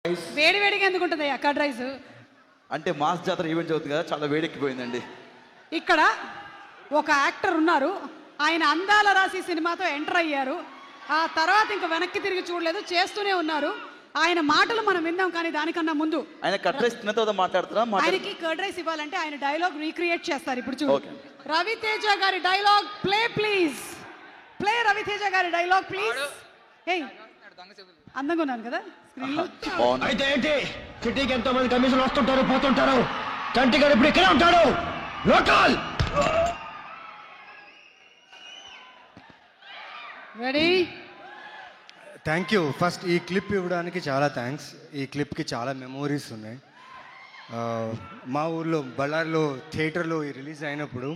వేడి వేడిగా ఎందుకుంటుంది కర్డ్ రైస్ అంటే మాస్ జాతర ఈవెంట్ అవుతుంది కదా, చాలా వేడెక్కిపోయిందండి. ఇక్కడ ఒక యాక్టర్ ఉన్నారు, ఆయన అందాల రాశి సినిమాతో ఎంటర్ అయ్యారు. ఆ తర్వాత ఇంకా వెనక్కి తిరిగి చూడలేదు, చేస్తూనే ఉన్నారు. ఆయన మాటలు మనం విందాం, కానీ దానికన్నా ముందు ఆయన కర్డ్ రైస్ తిన్న తర్వాత మాట్లాడుతున్నా. ఆయనకి కర్డ్ రైస్ ఇవ్వాలంటే ఆయన డైలాగ్ రీక్రియేట్ చేస్తారు. ఇప్పుడు చూడు, రవితేజ గారి dialogue play please. Play Ravi Teja గారి డైలాగ్ ప్లీజ్. హే, అందంగా ఉన్నాను కదా స్క్రీన్ లో. అయితే ఏంటి, సిటీకి ఎంతో మంది కమిషన్లు వస్తుంటారు పోతుంటారు, చంటి గారు ఇప్పుడు ఇక్కడే ఉంటాడు. Local ready. Thank you. First ఈ క్లిప్ ఇవ్వడానికి చాలా థ్యాంక్స్. ఈ క్లిప్కి చాలా మెమోరీస్ ఉన్నాయి. మా ఊర్లో బళ్ళారిలో థియేటర్లో రిలీజ్ అయినప్పుడు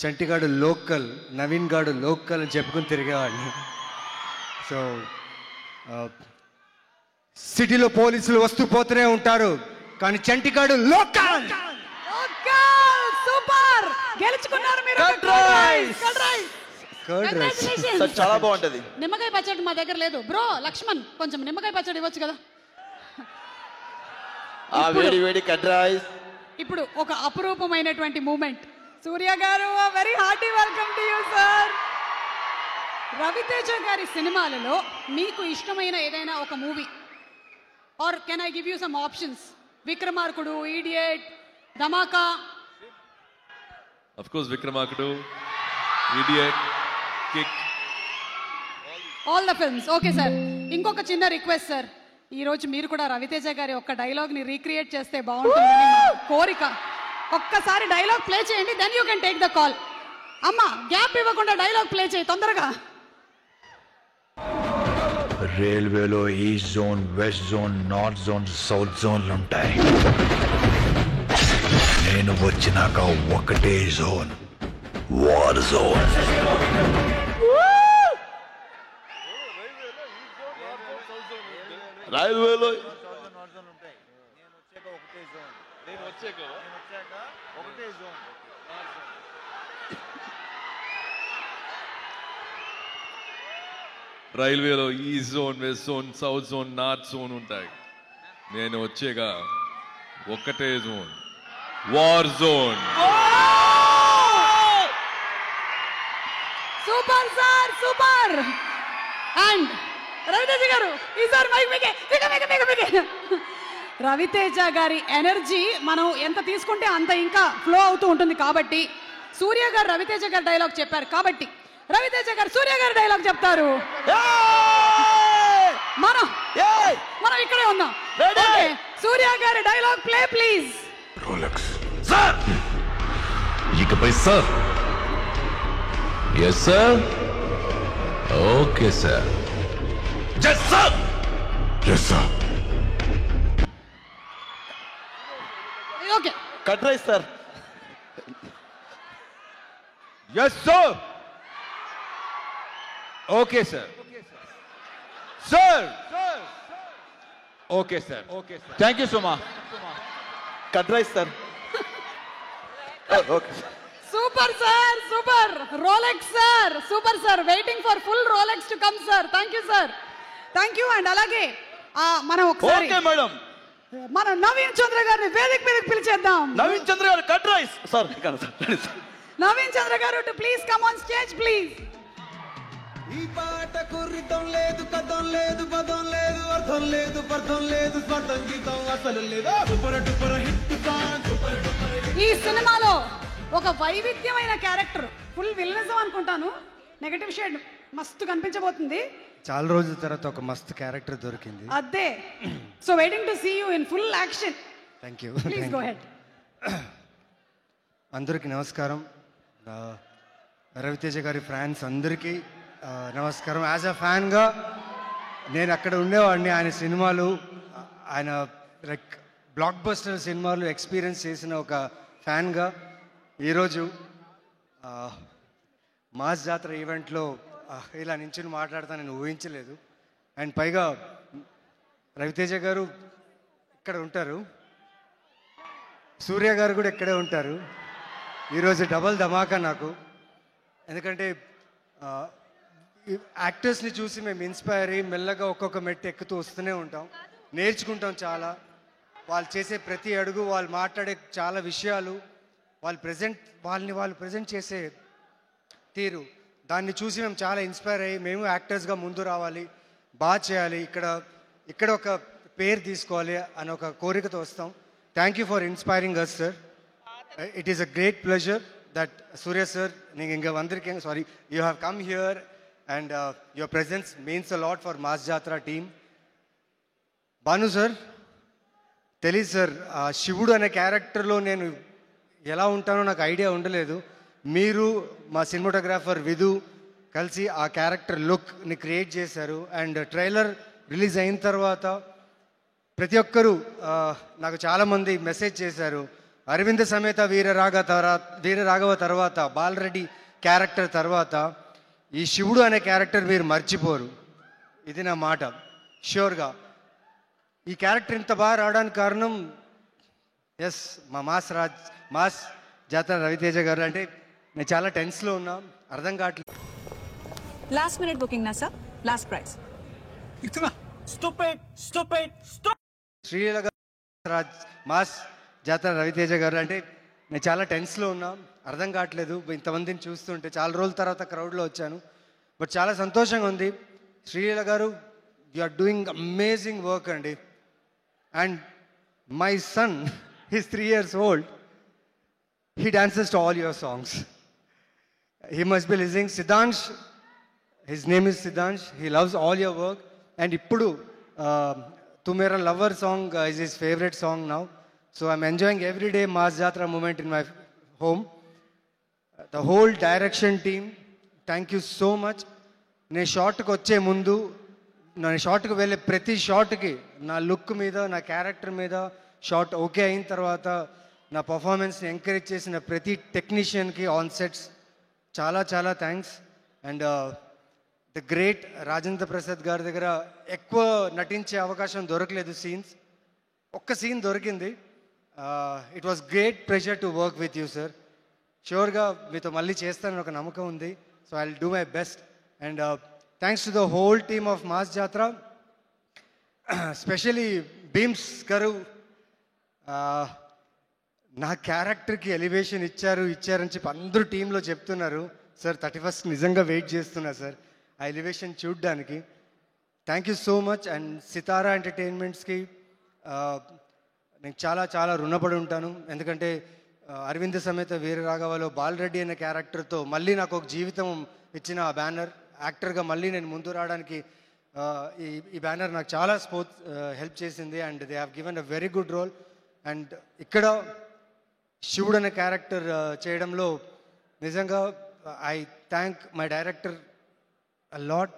చంటిగాడు లోకల్, నవీన్ గాడు లోకల్ అని చెప్పుకుని తిరిగేవాడిని. సో సిటీలో పోలీసులు వస్తూ పోతూనే ఉంటారు, కానీ చంటిగాడు లోకల్. సూపర్, గెలుచుకున్నారు మీరు. కర్డ్ రైస్ చాలా బాగుంటది. నిమ్మకాయ పచ్చడి మా దగ్గర లేదు బ్రో. లక్ష్మణ్, కొంచెం నిమ్మకాయ పచ్చడి ఇవ్వచ్చు కదా. వేడి వేడి కర్డ్ రైస్. ఇప్పుడు ఒక అపురూపమైనటువంటి మూమెంట్. సూర్య గారు, very hearty welcome to you sir. Ravi Teja గారి సినిమాలలో మీకు ఇష్టమైన ఏదైనా ఒక movie, or can I give you some options? Vikramarkudu, Idiot, Dhamaka. Of course, Vikramakudu, Idiot, Kick. All the films. Okay sir, ఇంకొక చిన్న రిక్వెస్ట్ సార్. ఈరోజు మీరు కూడా రవితేజ గారి ఒక్క డైలాగ్ని రీక్రియేట్ చేస్తే బాగుంటుందని మా కోరిక. ఒక్కసారి డైలాగ్ ప్లే చేయండి, then you can take the call. అమ్మా, గ్యాప్ ఇవ్వకుండా డైలాగ్ ప్లే చేయి తొందరగా. రైల్వేలో east zone, west zone, north zone, south జోన్లు ఉంటాయి. నేను వచ్చినాక ఒకటే జోన్, వార్ జోన్. రైల్వేలో రైల్వేలో east zone, west zone, south zone, north zone ఉంటాయి. నేను వచ్చేక ఒక్కటే zone, war zone. Super sir, super. And Ravi Teja గారు, ఈసారి మైక్ మీకే. రవితేజ గారి ఎనర్జీ మనం ఎంత తీసుకుంటే అంత ఇంకా ఫ్లో అవుతూ ఉంటుంది. కాబట్టి సూర్య గారు రవితేజ గారి డైలాగ్ చెప్పారు, కాబట్టి రవితేజ గారు సూర్య గారి డైలాగ్ చెప్తారు. మనం ఇక్కడే ఉందాం. ఓకే, సూర్య గారి dialogue play please. Rolex sir, ఇకపై sir. Yes sir, okay sir. Yes sir, yes sir. Okay, curd rice sir. Yes sir, okay sir. Sir, okay sir. Thank you so much. Curd rice sir. Okay. Super sir, super. Rolex sir, super sir. Waiting for full Rolex to come sir. Thank you sir, thank you. And అలాగే మనం ఒకసారి madam, మనం నవీన్ చంద్ర గారిని వేదిక మీదకి పిలిచేద్దాం. నవీన్ చంద్ర గారు curd rice sir. Naveen చంద్ర గారు, to please come on stage please. ఈ పాటకు రితం లేదు, కథం లేదు, పదం లేదు, అర్థం లేదు, పర్థం లేదు, స్పర్థం గీతం అసలు లేదు. Super duper hit song. ఈ సినిమాలో ఒక వైవిధ్యమైన క్యారెక్టర్, ఫుల్ విలనిజం అనుకుంటాను, నెగటివ్ షేడ్ మస్తు కనిపించబోతుంది. చాలా రోజుల తర్వాత ఒక మస్తు క్యారెక్టర్ దొరికింది. అదే, so waiting to see you in full action. Thank you. Please go ahead. అందరికీ నమస్కారం. రవితేజ గారి ఫ్యాన్స్ అందరికీ నమస్కారం. యాజ్ అ ఫ్యాన్గా నేను అక్కడ ఉండేవాడిని. ఆయన సినిమాలు, ఆయన లైక్ బ్లాక్ బస్టర్ సినిమాలు ఎక్స్పీరియన్స్ చేసిన ఒక ఫ్యాన్గా ఈరోజు మాస్ జాతర ఈవెంట్లో ఇలా నించుని మాట్లాడతా నేను ఊహించలేదు. అండ్ పైగా రవితేజ గారు ఇక్కడ ఉంటారు, సూర్య గారు కూడా ఇక్కడే ఉంటారు. ఈరోజు డబల్ ధమాకా నాకు. ఎందుకంటే యాక్టర్స్ని చూసి మేము ఇన్స్పైర్ అయ్యి మెల్లగా ఒక్కొక్క మెట్టు ఎక్కుతూ వస్తూనే ఉంటాం. నేర్చుకుంటాం చాలా. వాళ్ళు చేసే ప్రతి అడుగు, వాళ్ళు మాట్లాడే చాలా విషయాలు, వాళ్ళు ప్రజెంట్ చేసే తీరు, దాన్ని చూసి మేము చాలా ఇన్స్పైర్ అయ్యి మేము యాక్టర్స్గా ముందు రావాలి, బాగా చేయాలి, ఇక్కడ ఒక పేరు తీసుకోవాలి అని ఒక కోరికతో వస్తాం. Thank you for inspiring us sir. It is a great pleasure that Surya sir, నీకు ఇంకా అందరికీ sorry, you have come here and your presence means a lot for Mass Jathara team. Bhanu sir, తెలీదు సార్, శివుడు అనే క్యారెక్టర్లో నేను ఎలా ఉంటానో నాకు ఐడియా ఉండలేదు. మీరు మా సినిమాటోగ్రాఫర్ విధు కలిసి ఆ క్యారెక్టర్ లుక్ని క్రియేట్ చేశారు. అండ్ ట్రైలర్ రిలీజ్ అయిన తర్వాత ప్రతి ఒక్కరూ నాకు చాలామంది మెసేజ్ చేశారు, అరవింద సమేత వీరరాఘవ తర్వాత, బాలరెడ్డి క్యారెక్టర్ తర్వాత ఈ శివుడు అనే క్యారెక్టర్ మీరు మర్చిపోరు. ఇది నా మాట ష్యూర్గా. ఈ క్యారెక్టర్ ఇంత బాగా రావడానికి కారణం ఎస్ మా మాస్ జాతర రవితేజ గారు. అంటే నేను చాలా టెన్స్లో ఉన్నా, అర్థం కావట్లేదు. లాస్ట్ మినిట్ బుకింగ్ నా సార్, లాస్ట్ ప్రైస్. శ్రీలీల గారు, మాస్ జాతర రవితేజ గారు. అంటే నేను చాలా టెన్స్లో ఉన్నా, అర్థం కావట్లేదు. ఇంతమందిని చూస్తుంటే చాలా రోజుల తర్వాత క్రౌడ్లో వచ్చాను, బట్ చాలా సంతోషంగా ఉంది. Sreeleela garu, you are doing amazing work అండి. And my son, he's 3 years old. He dances to all your songs. He must be listening. Siddhansh, his name is Siddhansh. He loves all your work. And ippudu Tu Mera Lover song is his favorite song now. So I'm enjoying every day Mass Jatra moment in my home. The whole direction team, thank you so much. నేను షార్ట్కి వచ్చే ముందు, నేను షార్ట్కి వెళ్ళే ప్రతి షార్ట్కి నా look మీద, నా character మీద షార్ట్ ఓకే అయిన తర్వాత నా పర్ఫార్మెన్స్ని ఎంకరేజ్ చేసిన ప్రతి టెక్నీషియన్కి ఆన్ సెట్స్ చాలా చాలా thanks. And the great Rajendra Prasad గారి దగ్గర ఎక్కువ నటించే అవకాశం దొరకలేదు. ఒక్క సీన్ దొరికింది. It was great pressure to work with you sir. ష్యూర్గా మీతో మళ్ళీ చేస్తానని ఒక నమ్మకం ఉంది. So I will do my best. And thanks to the whole team of Mass Jathara, specially Bheems garu. నా క్యారెక్టర్కి ఎలివేషన్ ఇచ్చారని చెప్పి అందరూ టీంలో చెప్తున్నారు. సార్ 31st నిజంగా వెయిట్ చేస్తున్నా సార్ ఆ ఎలివేషన్ చూడ్డానికి. Thank you so much. And Sithara ఎంటర్టైన్మెంట్స్కి నేను చాలా చాలా రుణపడి ఉంటాను. ఎందుకంటే అరవింద సమేత వీరరాఘవలో బాలరెడ్డి అనే క్యారెక్టర్తో మళ్ళీ నాకు ఒక జీవితం ఇచ్చిన ఆ బ్యానర్, యాక్టర్గా మళ్ళీ నేను ముందు రావడానికి ఈ బ్యానర్ నాకు చాలా హెల్ప్ చేసింది. And they have given a very good role. And ఇక్కడ శివుడు అనే క్యారెక్టర్ చేయడంలో నిజంగా I thank my director a lot.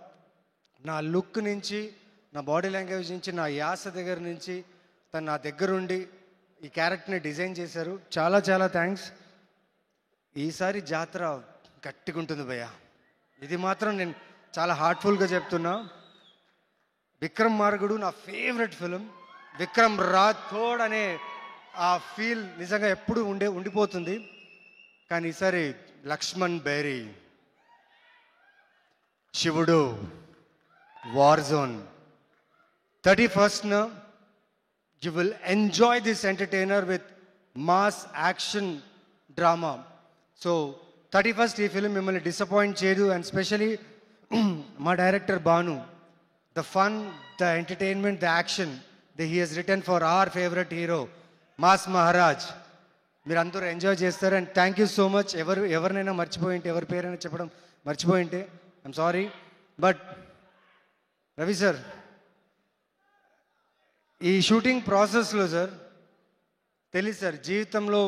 నా లుక్ నుంచి, నా బాడీ లాంగ్వేజ్ నుంచి, నా యాస దగ్గర నుంచి తను నా దగ్గరుండి ఈ క్యారెక్టర్ని డిజైన్ చేశారు. చాలా చాలా థ్యాంక్స్. ఈసారి జాతర గట్టిగా ఉంటుంది భయ్య, ఇది మాత్రం నేను చాలా హార్ట్ఫుల్గా చెప్తున్నా. విక్రమ్ మార్గుడు నా ఫేవరెట్ ఫిలిం. విక్రమ్ రాథోడ్ అనే ఆ ఫీల్ నిజంగా ఎప్పుడు ఉండిపోతుంది. కానీ ఈసారి లక్ష్మణ్ బేరీ, శివుడు, war zone, 31st you will enjoy this entertainer with mass action drama. So 31st ఈ ఫిలిం మిమ్మల్ని డిసప్పాయింట్ చేయదు. అండ్ స్పెషలీ మా director Bhanu, the fun, the entertainment, the action that he has written for our favorite hero, Mass Maharaj, మీరు అందరూ enjoy చేస్తారు. And thank you so much. ఎవరినైనా మర్చిపోయింటే, ఎవరి పేరైనా చెప్పడం మర్చిపోయింటే I'm sorry. But Ravi sir, ఈ షూటింగ్ ప్రాసెస్లో సార్ తెలియదు సార్, జీవితంలో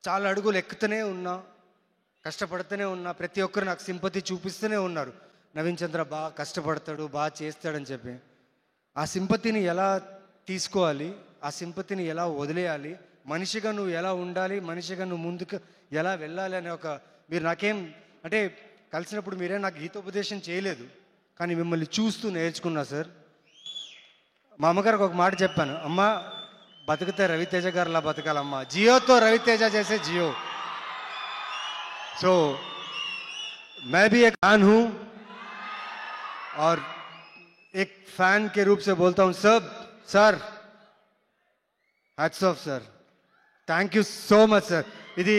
చాలా అడుగులు ఎక్కుతూనే ఉన్నా, కష్టపడుతూనే ఉన్నా. ప్రతి ఒక్కరు నాకు సింపతి చూపిస్తూనే ఉన్నారు, నవీన్ చంద్ర బాగా కష్టపడతాడు, బాగా చేస్తాడని చెప్పి. ఆ సింపతిని ఎలా తీసుకోవాలి, ఆ సింపతిని ఎలా వదిలేయాలి, మనిషిగా నువ్వు ఎలా ఉండాలి, మనిషిగా నువ్వు ముందుకు ఎలా వెళ్ళాలి అనే ఒక, మీరు నాకేం అంటే కలిసినప్పుడు మీరే నాకు గీతోపదేశం చేయలేదు, కానీ మిమ్మల్ని చూస్తూ నేర్చుకున్నా సార్. మా అమ్మగారికి ఒక మాట చెప్పాను, అమ్మ బతికితే రవితేజ గారిలా బతకాలమ్మా, జియోతో రవితేజ చేసే జియో. సో मैं भी एक फैन हूँ और एक फैन के रूप से बोलता हूँ सब sir hats off sir, thank you so much sir. ఇది